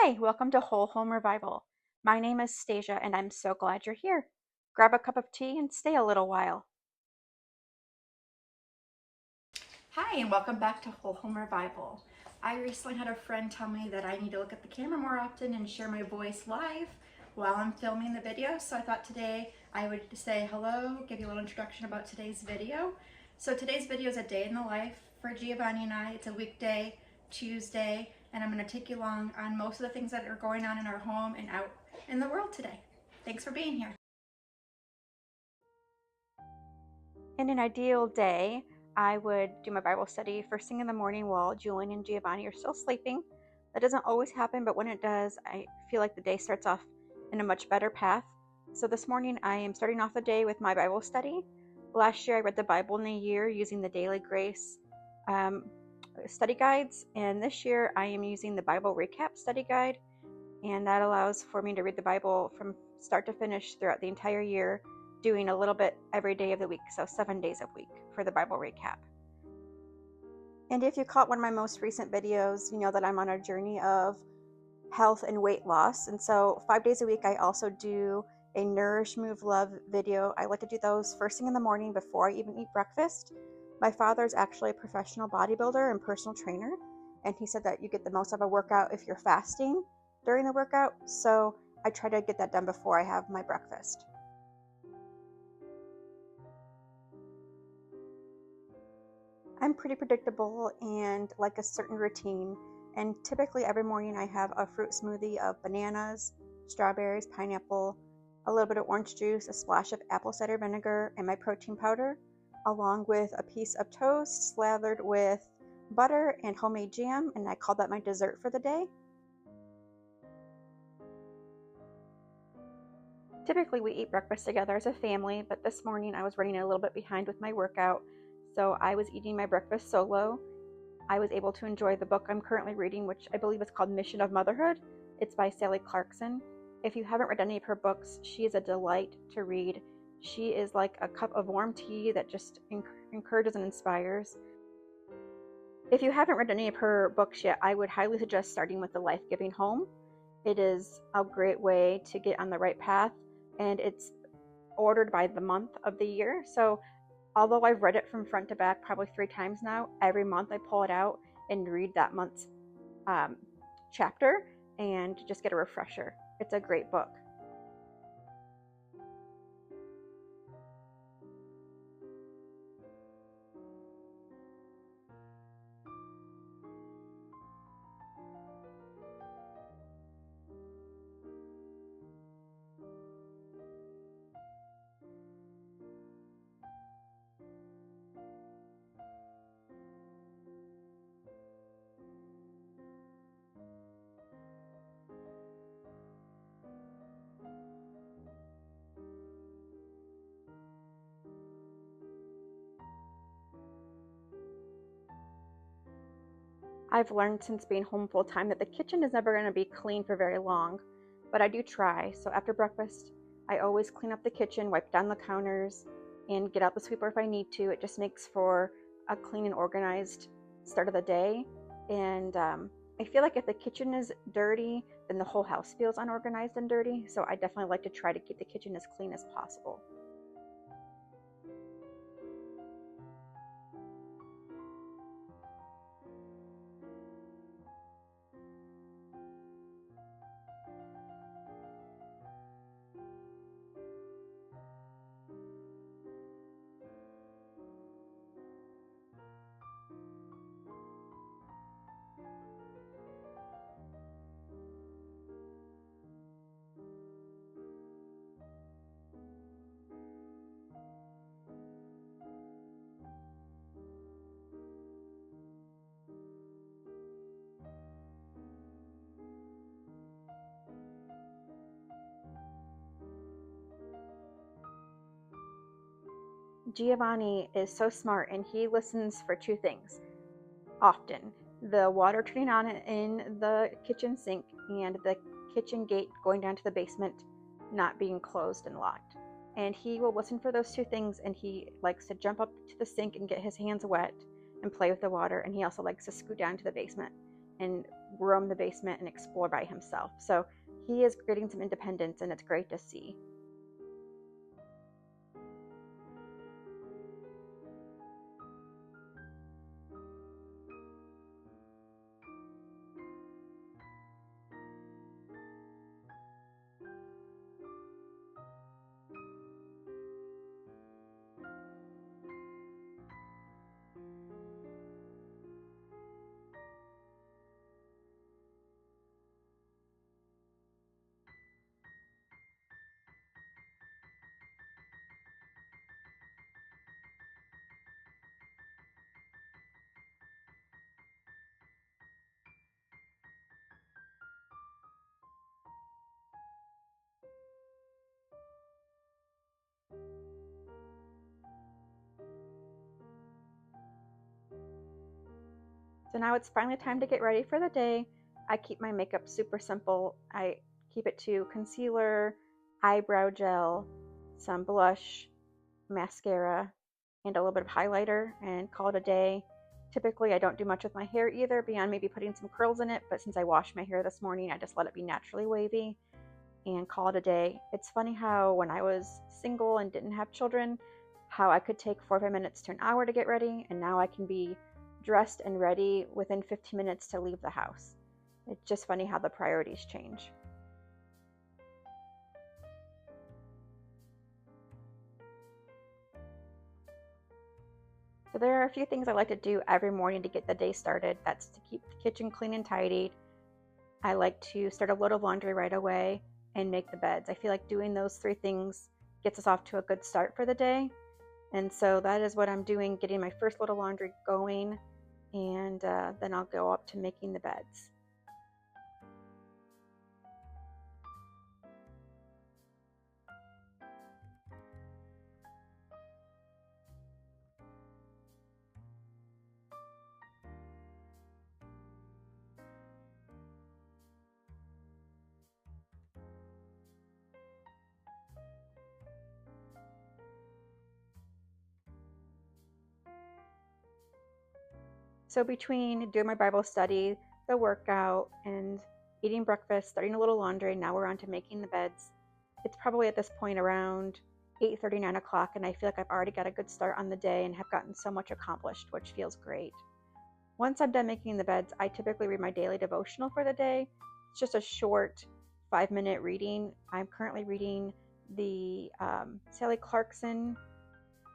Hi, welcome to Whole Home Revival. My name is Stasia and I'm so glad you're here. Grab a cup of tea and stay a little while. Hi, and welcome back to Whole Home Revival. I recently had a friend tell me that I need to look at the camera more often and share my voice live while I'm filming the video, so I thought today I would say hello, give you a little introduction about today's video. So today's video is a day in the life for Giovanni and I. It's a weekday, Tuesday, and I'm going to take you along on most of the things that are going on in our home and out in the world today. Thanks for being here. In an ideal day, I would do my Bible study first thing in the morning while Julian and Giovanni are still sleeping. That doesn't always happen, but when it does, I feel like the day starts off in a much better path. So this morning, I am starting off the day with my Bible study. Last year, I read the Bible in a year using the Daily Grace study guides, and this year I am using the Bible Recap study guide, and that allows for me to read the Bible from start to finish throughout the entire year, doing a little bit every day of the week, so 7 days a week for the Bible Recap. And if you caught one of my most recent videos, you know that I'm on a journey of health and weight loss, and so 5 days a week I also do a Nourish, Move, Love video. I like to do those first thing in the morning before I even eat breakfast. My father is actually a professional bodybuilder and personal trainer, and he said that you get the most of a workout if you're fasting during the workout, so I try to get that done before I have my breakfast. I'm pretty predictable and like a certain routine, and typically every morning I have a fruit smoothie of bananas, strawberries, pineapple, a little bit of orange juice, a splash of apple cider vinegar, and my protein powder, along with a piece of toast slathered with butter and homemade jam, and I call that my dessert for the day. Typically we eat breakfast together as a family, but this morning I was running a little bit behind with my workout, so I was eating my breakfast solo. I was able to enjoy the book I'm currently reading, which I believe is called Mission of Motherhood. It's by Sally Clarkson. If you haven't read any of her books, she is a delight to read. She is like a cup of warm tea that just encourages and inspires. If you haven't read any of her books yet, I would highly suggest starting with The Life-Giving Home. It is a great way to get on the right path, and it's ordered by the month of the year. So although I've read it from front to back probably 3 times now, every month I pull it out and read that month's chapter and just get a refresher. It's a great book. I've learned since being home full time that the kitchen is never going to be clean for very long, but I do try. So after breakfast, I always clean up the kitchen, wipe down the counters, and get out the sweeper if I need to. It just makes for a clean and organized start of the day. And I feel like if the kitchen is dirty, then the whole house feels unorganized and dirty. So I definitely like to try to keep the kitchen as clean as possible. Giovanni is so smart, and he listens for 2 things often: the water turning on in the kitchen sink and the kitchen gate going down to the basement not being closed and locked. And he will listen for those 2 things, and he likes to jump up to the sink and get his hands wet and play with the water, and he also likes to scoot down to the basement and roam the basement and explore by himself. So he is getting some independence, and it's great to see. So now it's finally time to get ready for the day. I keep my makeup super simple. I keep it to concealer, eyebrow gel, some blush, mascara, and a little bit of highlighter, and call it a day. Typically, I don't do much with my hair either, beyond maybe putting some curls in it, but since I washed my hair this morning, I just let it be naturally wavy and call it a day. It's funny how when I was single and didn't have children, how I could take 45 minutes to an hour to get ready, and now I can be dressed and ready within 15 minutes to leave the house. It's just funny how the priorities change. So there are a few things I like to do every morning to get the day started. That's to keep the kitchen clean and tidied. I like to start a load of laundry right away and make the beds. I feel like doing those 3 things gets us off to a good start for the day. And so that is what I'm doing, getting my first load of laundry going, and then I'll go up to making the beds. So between doing my Bible study, the workout, and eating breakfast, starting a little laundry, now we're on to making the beds. It's probably at this point around 8:30, 9 o'clock, and I feel like I've already got a good start on the day and have gotten so much accomplished, which feels great. Once I'm done making the beds, I typically read my daily devotional for the day. It's just a short 5-minute reading. I'm currently reading the Sally Clarkson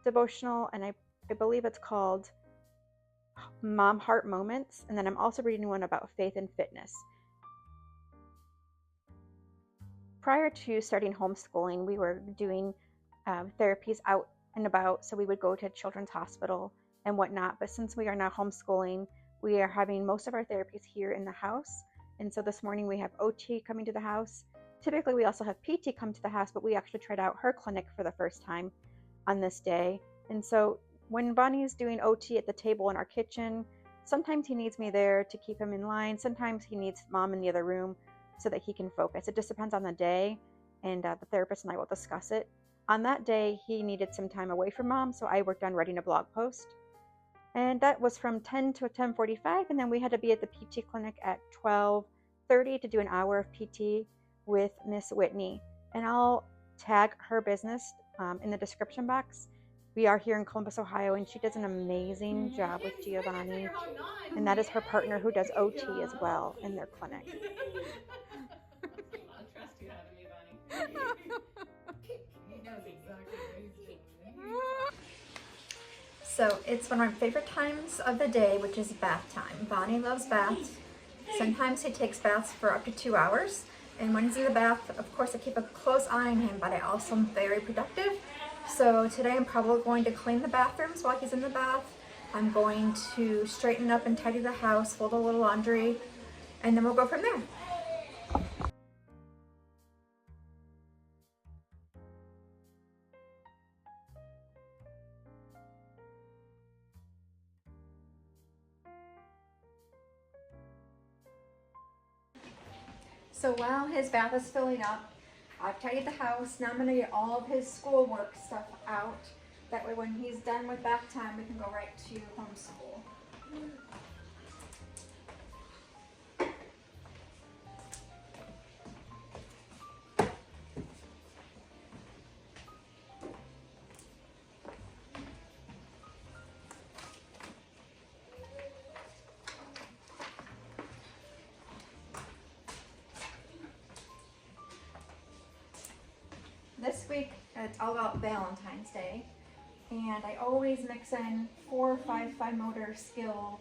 devotional, and I believe it's called Mom Heart Moments, and then I'm also reading one about faith and fitness. Prior to starting homeschooling, we were doing therapies out and about, so we would go to Children's Hospital and whatnot, but since we are now homeschooling, we are having most of our therapies here in the house, and so this morning we have OT coming to the house. Typically we also have PT come to the house, but we actually tried out her clinic for the first time on this day, and so when Bonnie's doing OT at the table in our kitchen, sometimes he needs me there to keep him in line. Sometimes he needs Mom in the other room so that he can focus. It just depends on the day, and the therapist and I will discuss it. On that day, he needed some time away from Mom, so I worked on writing a blog post. And that was from 10 to 10:45, and then we had to be at the PT clinic at 12:30 to do an hour of PT with Miss Whitney. And I'll tag her business in the description box. We are here in Columbus, Ohio, and she does an amazing job with Giovanni. And that is her partner who does OT as well in their clinic. I'll trust you out of me, Bonnie. He knows exactly what he's doing. So it's one of my favorite times of the day, which is bath time. Bonnie loves baths. Sometimes he takes baths for up to 2 hours. And when he's in the bath, of course, I keep a close eye on him, but I also am very productive. So today I'm probably going to clean the bathrooms while he's in the bath. I'm going to straighten up and tidy the house, fold a little laundry, and then we'll go from there. So while his bath is filling up, I've tidied the house. Now I'm going to get all of his schoolwork stuff out. That way when he's done with bath time, we can go right to homeschool. It's all about Valentine's Day. And I always mix in 4 or 5 fine motor skill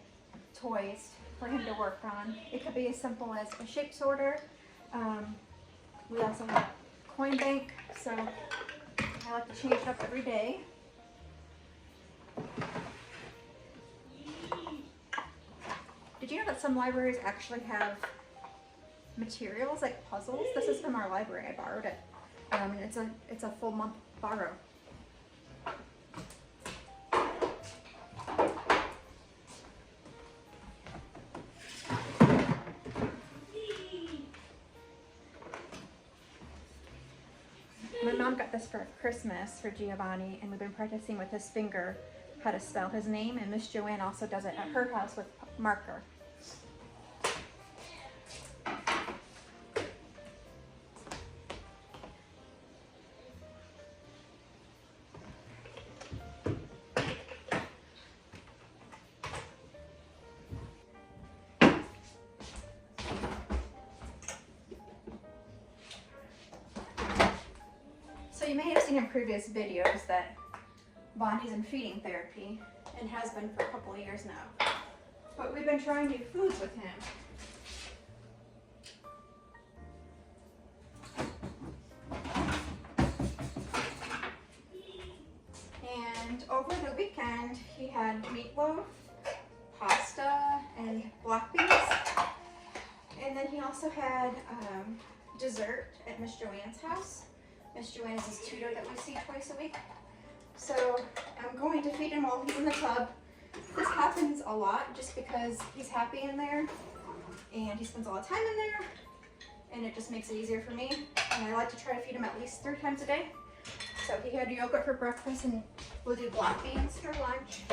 toys for him to work on. It could be as simple as a shape sorter. We also have coin bank, so I like to change it up every day. Did you know that some libraries actually have materials like puzzles? This is from our library. I borrowed it. And it's a full month borrow. My mom got this for Christmas for Giovanni, and we've been practicing with his finger how to spell his name, and Miss Joanne also does it at her house with marker. So you may have seen in previous videos that Bonnie's in feeding therapy and has been for a couple of years now. But we've been trying new foods with him. And over the weekend he had meatloaf, pasta, and black beans. And then he also had dessert at Miss Joanne's house. Miss Joanne is his tutor that we see twice a week. So I'm going to feed him while he's in the tub. This happens a lot just because he's happy in there and he spends all the time in there, and it just makes it easier for me. And I like to try to feed him at least 3 times a day. So he had yogurt for breakfast, and we'll do black beans for lunch.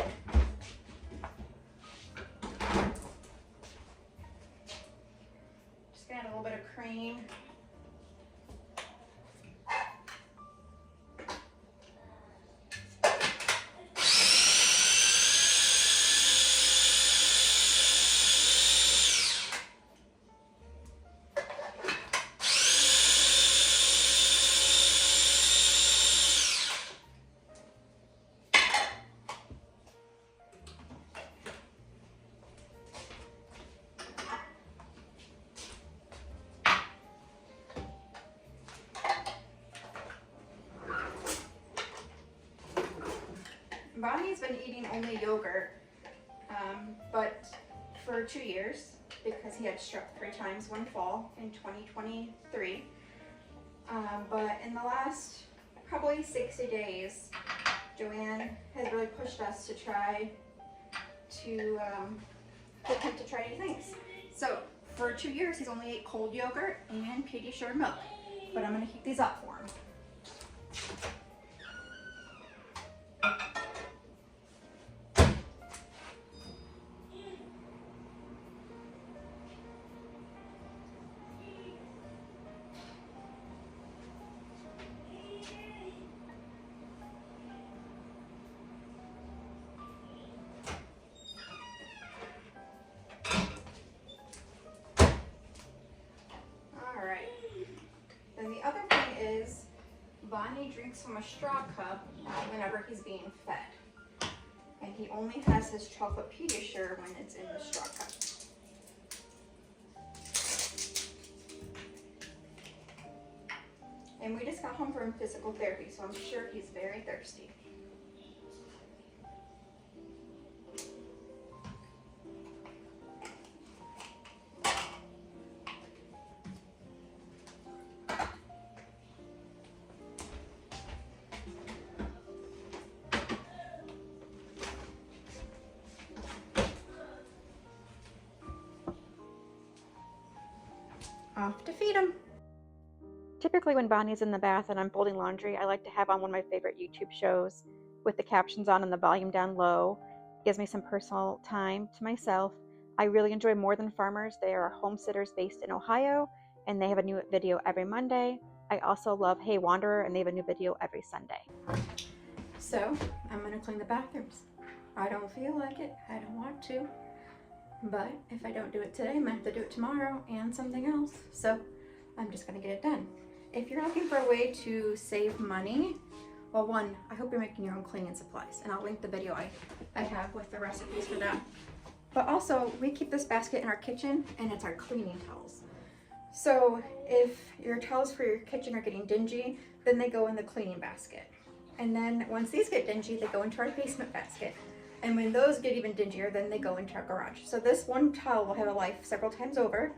Just gonna add a little bit of cream. Bonnie's been eating only yogurt, but for 2 years, because he had strep 3 times one fall in 2023. But in the last probably 60 days, Joanne has really pushed us to try to get him to try new things. So for 2 years, he's only ate cold yogurt and Pediasure milk, but I'm going to heat these up for him. Giovanni drinks from a straw cup whenever he's being fed. And he only has his chocolate Pediasure when it's in the straw cup. And we just got home from physical therapy, so I'm sure he's very thirsty. Off to feed him. Typically when Bonnie's in the bath and I'm folding laundry, I like to have on one of my favorite YouTube shows with the captions on and the volume down low. It gives me some personal time to myself. I really enjoy More Than Farmers. They are homesteaders based in Ohio, and they have a new video every Monday. I also love Hey Wanderer, and they have a new video every Sunday. So I'm going to clean the bathrooms. I don't feel like it. I don't want to. But if I don't do it today, I might have to do it tomorrow and something else. So I'm just going to get it done. If you're looking for a way to save money, well, one, I hope you're making your own cleaning supplies, and I'll link the video I have with the recipes for that. But also, we keep this basket in our kitchen, and it's our cleaning towels. So if your towels for your kitchen are getting dingy, then they go in the cleaning basket. And then once these get dingy, they go into our basement basket. And when those get even dingier, then they go into our garage. So this one towel will have a life several times over,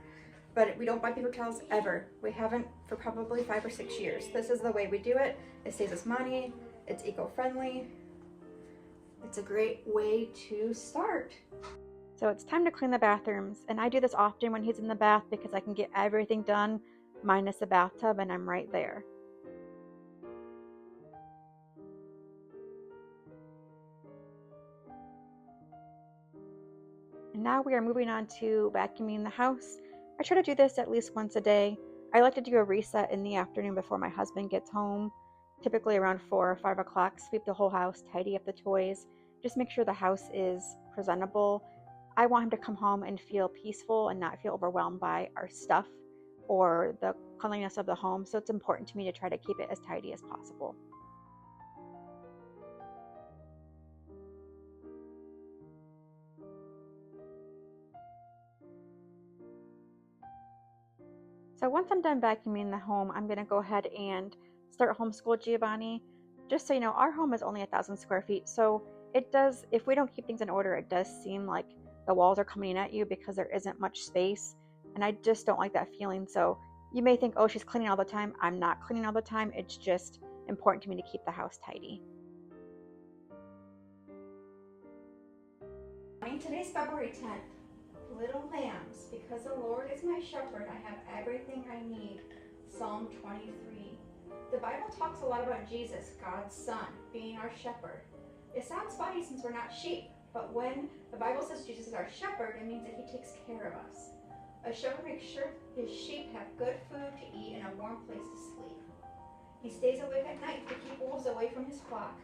but we don't buy paper towels ever. We haven't for probably 5 or 6 years. This is the way we do it. It saves us money. It's eco-friendly. It's a great way to start. So it's time to clean the bathrooms, and I do this often when he's in the bath because I can get everything done minus the bathtub, and I'm right there. And now we are moving on to vacuuming the house. I try to do this at least once a day. I like to do a reset in the afternoon before my husband gets home, typically around 4 or 5 o'clock. Sweep the whole house, tidy up the toys, just make sure the house is presentable. I want him to come home and feel peaceful and not feel overwhelmed by our stuff or the cleanliness of the home, so it's important to me to try to keep it as tidy as possible. So once I'm done vacuuming the home, I'm going to go ahead and start homeschool Giovanni. Just so you know, our home is only 1,000 square feet, so it does, if we don't keep things in order, it does seem like the walls are coming in at you because there isn't much space, and I just don't like that feeling. So you may think, oh, she's cleaning all the time. I'm not cleaning all the time. It's just important to me to keep the house tidy. Today's February 10th. Little lambs, because the Lord is my shepherd, I have everything I need. Psalm 23. The Bible talks a lot about Jesus, God's son, being our shepherd. It sounds funny since we're not sheep, but when the Bible says Jesus is our shepherd, it means that he takes care of us. A shepherd makes sure his sheep have good food to eat and a warm place to sleep. He stays awake at night to keep wolves away from his flock.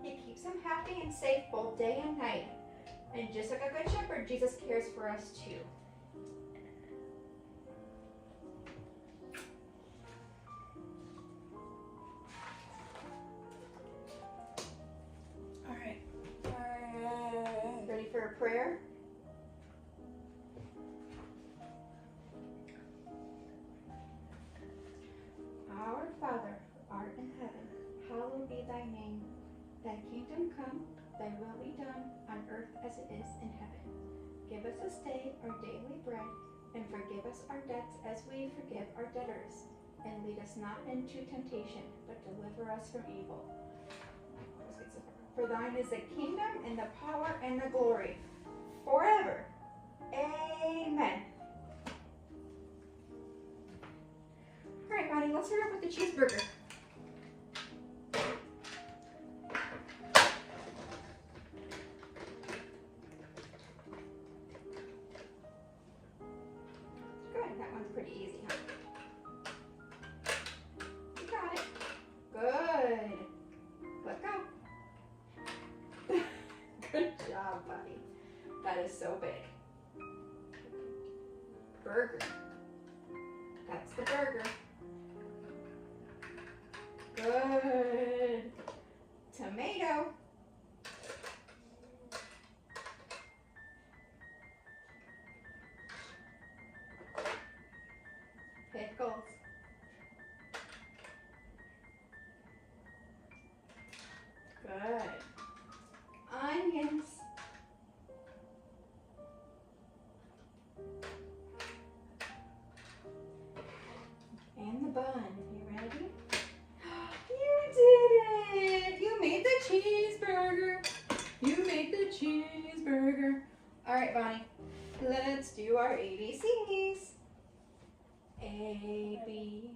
He keeps them happy and safe both day and night. And just like a good shepherd, Jesus cares for us too. All right. Ready for a prayer? Our Father, who art in heaven, hallowed be thy name. Thy kingdom come, thy will be done on earth as it is in heaven. Give us this day our daily bread, and forgive us our debts as we forgive our debtors. And lead us not into temptation, but deliver us from evil. For thine is the kingdom, and the power, and the glory, forever. Amen. All right, Bonnie, let's start off with the cheeseburger. That one's pretty easy, huh? You got it. Good. Let go. Good job, buddy. That is so big. Burger. That's the burger. Good. Tomato. Pickles. Good. Onions. And the bun. You ready? You did it! You made the cheeseburger. You made the cheeseburger. All right, Bonnie. Let's do our ABCs. A, B.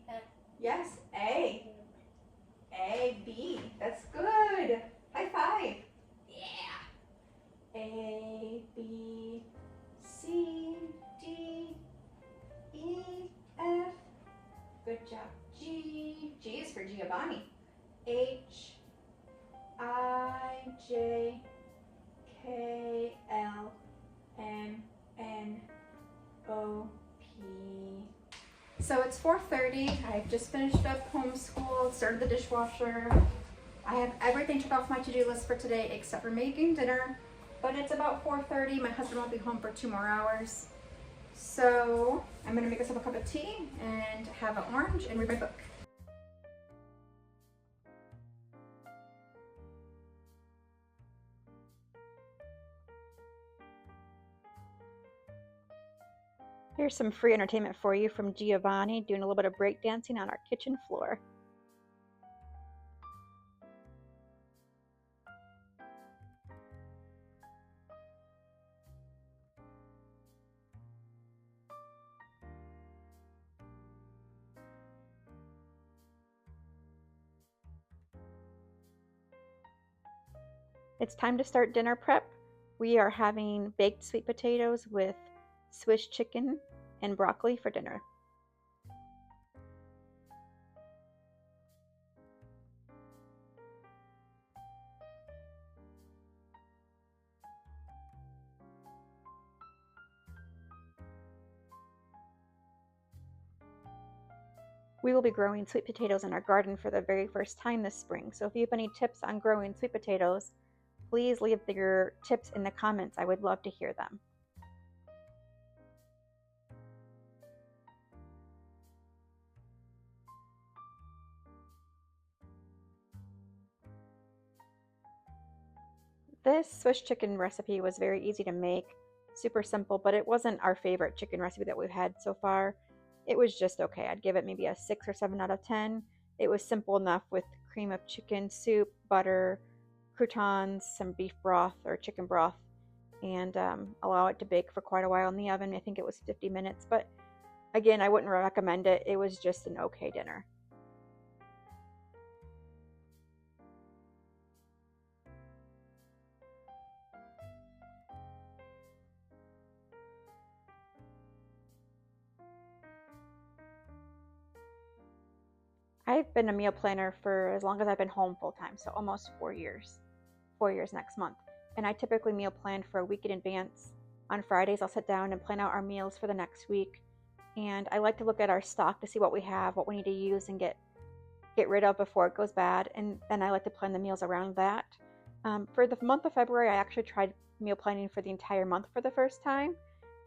Yes, A. A, B. That's good. High five. Yeah. A, B, C, D, E, F. Good job. G. G is for Giovanni. H, I, J, K, L, M, N, O, P, So it's 4:30. I've just finished up homeschool, started the dishwasher. I have everything checked off my to-do list for today except for making dinner. But it's about 4:30. My husband won't be home for 2 more hours. So I'm gonna make myself a cup of tea and have an orange and read my book. Here's some free entertainment for you from Giovanni doing a little bit of breakdancing on our kitchen floor. It's time to start dinner prep. We are having baked sweet potatoes with Swiss chicken and broccoli for dinner. We will be growing sweet potatoes in our garden for the very first time this spring. So if you have any tips on growing sweet potatoes, please leave your tips in the comments. I would love to hear them. This Swiss chicken recipe was very easy to make, super simple, but it wasn't our favorite chicken recipe that we've had so far. It was just okay. I'd give it maybe a 6 or 7 out of 10. It was simple enough with cream of chicken, soup, butter, croutons, some beef broth or chicken broth, and allow it to bake for quite a while in the oven. I think it was 50 minutes, but again, I wouldn't recommend it. It was just an okay dinner. I've been a meal planner for as long as I've been home full time, so almost 4 years. 4 years next month. And I typically meal plan for a week in advance. On Fridays, I'll sit down and plan out our meals for the next week. And I like to look at our stock to see what we have, what we need to use and get rid of before it goes bad. And then I like to plan the meals around that. For the month of February, I actually tried meal planning for the entire month for the first time.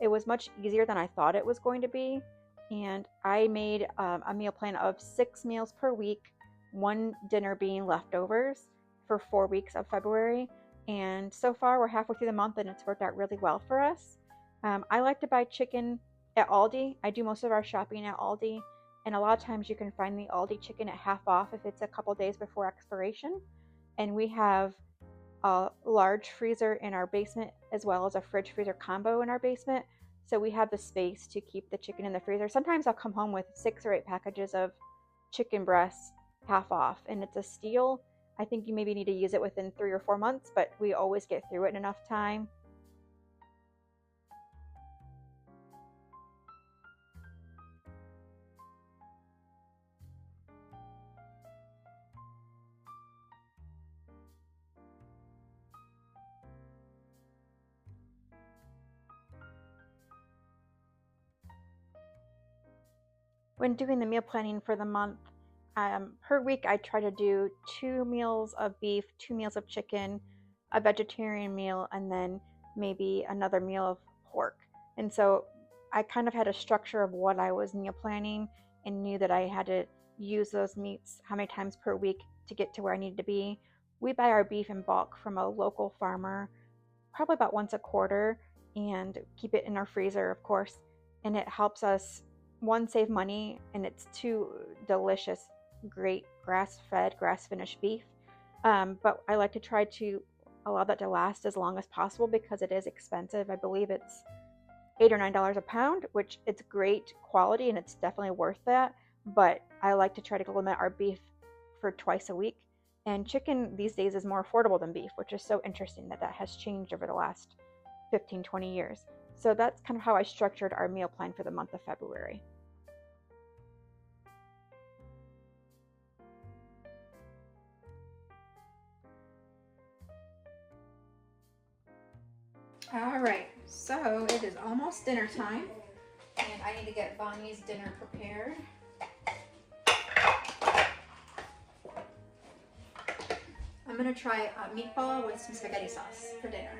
It was much easier than I thought it was going to be. And I made a meal plan of 6 meals per week, 1 dinner being leftovers for 4 weeks of February. And so far we're halfway through the month and it's worked out really well for us. I like to buy chicken at Aldi. I do most of our shopping at Aldi, and a lot of times you can find the Aldi chicken at half off if it's a couple days before expiration. And we have a large freezer in our basement as well as a fridge freezer combo in our basement. So we have the space to keep the chicken in the freezer. Sometimes I'll come home with 6 or 8 packages of chicken breasts half off, and it's a steal. I think you maybe need to use it within 3 or 4 months, but we always get through it in enough time. When doing the meal planning for the month, per week I try to do 2 meals of beef, 2 meals of chicken, a vegetarian meal, and then maybe another meal of pork. And so I kind of had a structure of what I was meal planning and knew that I had to use those meats how many times per week to get to where I needed to be. We buy our beef in bulk from a local farmer, probably about once a quarter, and keep it in our freezer, of course. And it helps us, one, save money, and it's 2, delicious, great grass-fed, grass-finished beef. But I like to try to allow that to last as long as possible because it is expensive. I believe it's $8 or $9 a pound, which it's great quality and it's definitely worth that. But I like to try to limit our beef for twice a week. And chicken these days is more affordable than beef, which is so interesting that has changed over the last 15, 20 years. So that's kind of how I structured our meal plan for the month of February. All right, so it is almost dinner time, and I need to get Bonnie's dinner prepared. I'm gonna try meatball with some spaghetti sauce for dinner.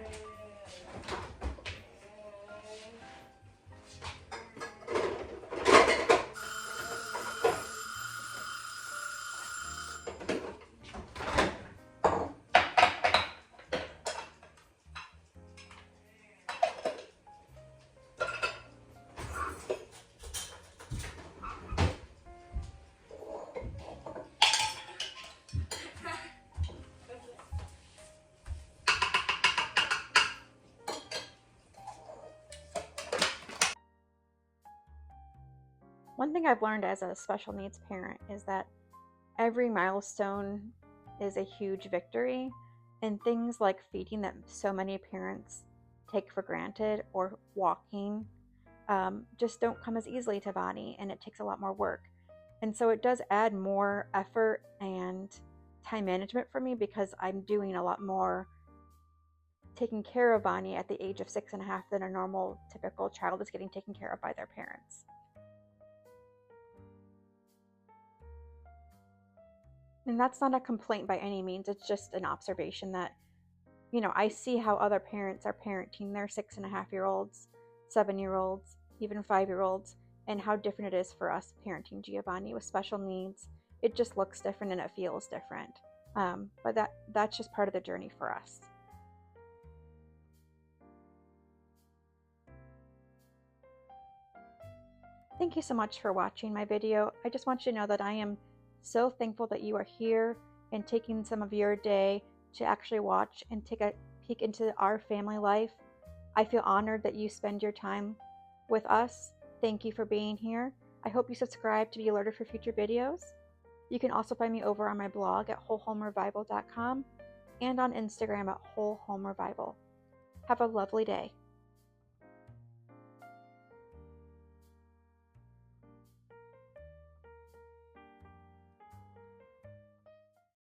One thing I've learned as a special needs parent is that every milestone is a huge victory, and things like feeding that so many parents take for granted or walking just don't come as easily to Bonnie, and it takes a lot more work. And so it does add more effort and time management for me because I'm doing a lot more taking care of Bonnie at the age of 6.5 than a normal typical child is getting taken care of by their parents. And that's not a complaint by any means. It's just an observation that, I see how other parents are parenting their 6.5-year-olds, 7-year-olds, even 5-year-olds, and how different it is for us parenting Giovanni with special needs. It just looks different and it feels different. But that's just part of the journey for us. Thank you so much for watching my video. I just want you to know that I am so thankful that you are here and taking some of your day to actually watch and take a peek into our family life. I feel honored that you spend your time with us. Thank you for being here. I hope you subscribe to be alerted for future videos. You can also find me over on my blog at wholehomerevival.com and on Instagram at wholehomerevival. Have a lovely day.